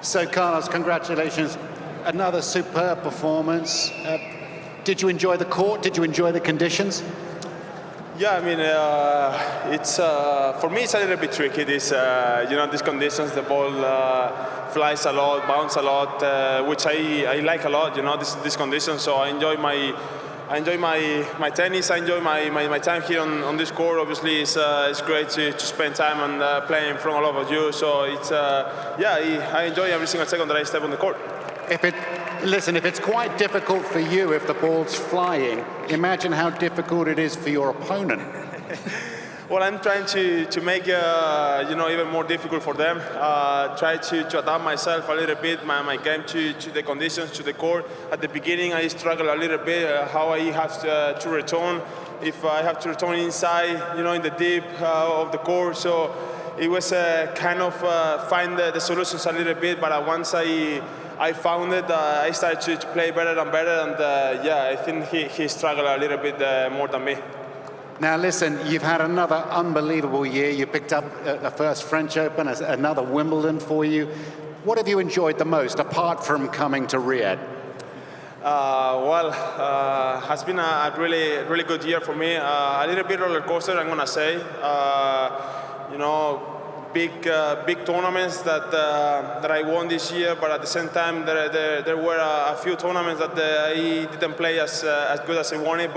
So, Carlos, congratulations. Another superb performance. Did you enjoy the court? Did you enjoy the conditions? Yeah, I mean, it's for me it's a little bit tricky. These conditions, the ball flies a lot, bounce a lot, which I like a lot. These conditions. So I enjoy my tennis. I enjoy my time here on this court. Obviously, it's great to spend time and playing in front of all of you. So it's I enjoy every single second that I step on the court. If it's quite difficult for you if the ball's flying, imagine how difficult it is for your opponent. Well, I'm trying to make even more difficult for them. Try to adapt myself a little bit, my game to the conditions, to the court. At the beginning, I struggle a little bit how I have to return. If I have to return inside, in the deep of the court. So it was kind of find the solutions a little bit. But once I found it, I started to play better and better. And I think he struggled a little bit more than me. Now listen, you've had another unbelievable year. You picked up the first French Open, another Wimbledon for you. What have you enjoyed the most, apart from coming to Riyadh? Has been a really good year for me. A little bit roller coaster, I'm gonna say. Big tournaments that I won this year, but at the same time there were a few tournaments that I didn't play as good as I wanted.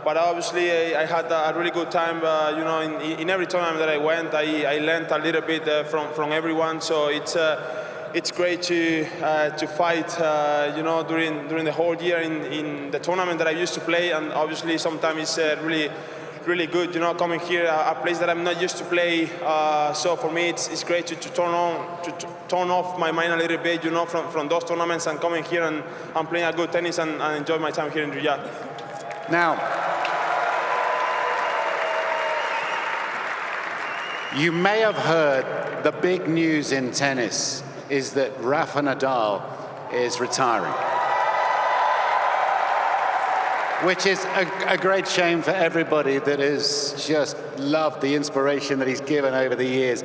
But obviously I had a really good time. In every tournament that I went, I learned a little bit from everyone. So it's great to fight during the whole year in the tournament that I used to play. And obviously sometimes it's really good, coming here, a place that I'm not used to play. So for me, it's great to turn off my mind a little bit, from those tournaments and coming here and playing a good tennis and enjoy my time here in Riyadh. Now, you may have heard the big news in tennis is that Rafa Nadal is retiring, which is a great shame for everybody that has just loved the inspiration that he's given over the years.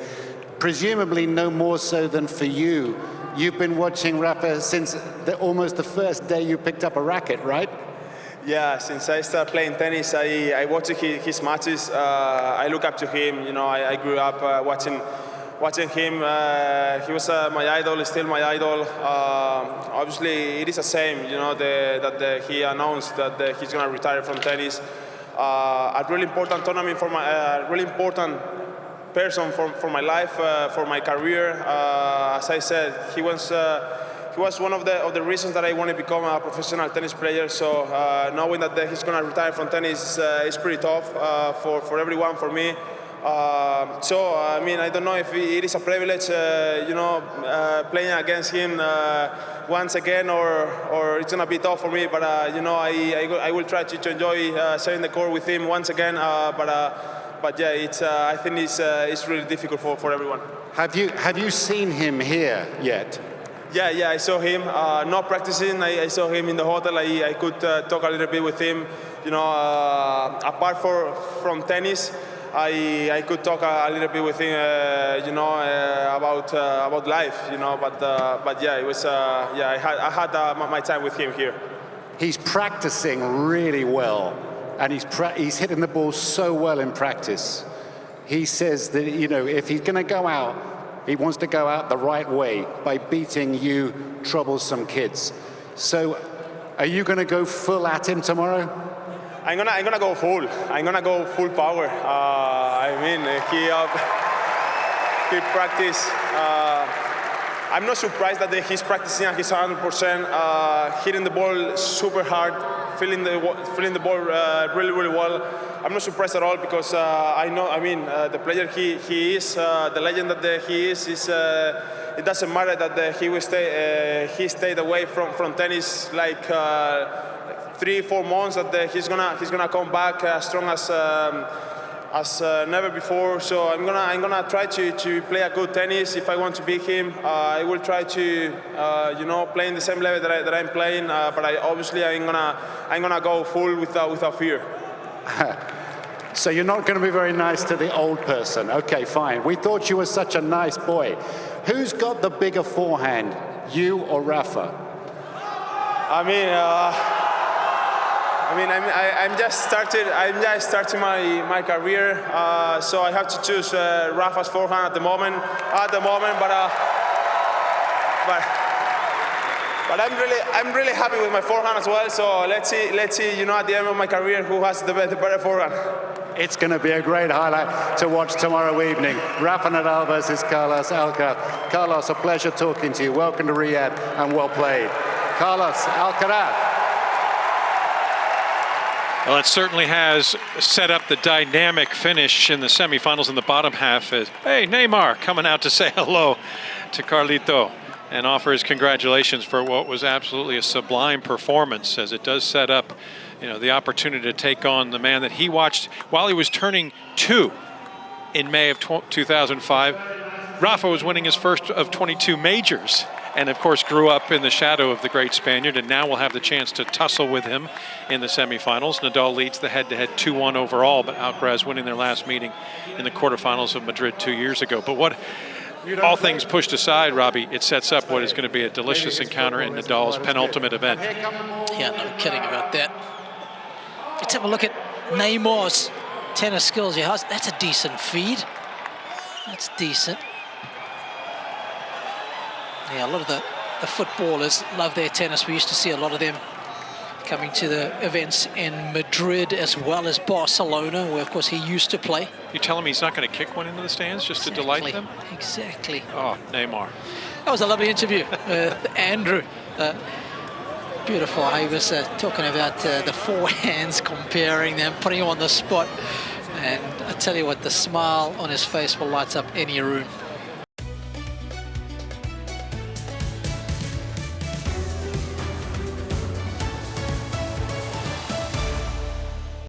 Presumably no more so than for you. You've been watching Rafa since almost the first day you picked up a racket, right? Yeah, since I started playing tennis, I watch his matches. I look up to him. I grew up watching him. He was my idol, he's still my idol. Obviously, it is the same, that he announced that he's going to retire from tennis. A really important tournament for my, really important person for my life, for my career. As I said, he was one of the reasons that I want to become a professional tennis player. So knowing that he's going to retire from tennis is pretty tough for everyone, for me. I mean, I don't know if it is a privilege, playing against him once again, or it's gonna be tough for me. But I will try to enjoy sharing the court with him once again. But yeah, I think it's really difficult for everyone. Have you seen him here yet? Yeah, I saw him. Not practicing. I saw him in the hotel. I could talk a little bit with him. Apart from tennis, I could talk a little bit with him, about life, But yeah, it was. I had my time with him here. He's practicing really well, and he's hitting the ball so well in practice. He says that if he's going to go out, he wants to go out the right way by beating you troublesome kids. So, are you going to go full at him tomorrow? I'm gonna go full. I'm gonna go full power. He practice. I'm not surprised that he's practicing at his 100%, hitting the ball super hard, feeling the ball really well. I'm not surprised at all because I know. The player he is, the legend that he is. It doesn't matter that he stayed away from tennis like 3-4 months. That he's gonna come back as strong as never before. So I'm gonna try to play a good tennis. If I want to beat him, I will try to play in the same level that I'm playing. But I'm gonna go full without fear. So you're not going to be very nice to the old person. Okay, fine. We thought you were such a nice boy. Who's got the bigger forehand, you or Rafa? I'm just starting my career, so I have to choose Rafa's forehand at the moment. But I'm really happy with my forehand as well. So let's see. You know, at the end of my career, who has the better forehand? It's going to be a great highlight to watch tomorrow evening. Rafa Nadal versus Carlos Alcaraz. Carlos, a pleasure talking to you. Welcome to Riyadh and well played. Carlos Alcaraz. Well, it certainly has set up the dynamic finish in the semifinals in the bottom half. As, hey, Neymar coming out to say hello to Carlito and offer his congratulations for what was absolutely a sublime performance, as it does set up, you know, the opportunity to take on the man that he watched while he was turning 2 in May of 2005. Rafa was winning his first of 22 majors, and of course grew up in the shadow of the great Spaniard, and now we'll have the chance to tussle with him in the semifinals. Nadal leads the head-to-head 2-1 overall, but Alcaraz winning their last meeting in the quarterfinals of Madrid 2 years ago. But what, all things pushed aside, Robbie, it sets up what is going to be a delicious encounter in Nadal's penultimate event. Yeah, no kidding about that. Let's have a look at Neymar's tennis skills. Yeah, that's a decent feed. That's decent. Yeah, a lot of the footballers love their tennis. We used to see a lot of them coming to the events in Madrid as well as Barcelona, where of course he used to play. You tell him he's not going to kick one into the stands just to delight them? Exactly. Oh, Neymar. That was a lovely interview with Andrew. Beautiful. He was talking about the forehands, comparing them, putting him on the spot. And I tell you what, the smile on his face will light up any room.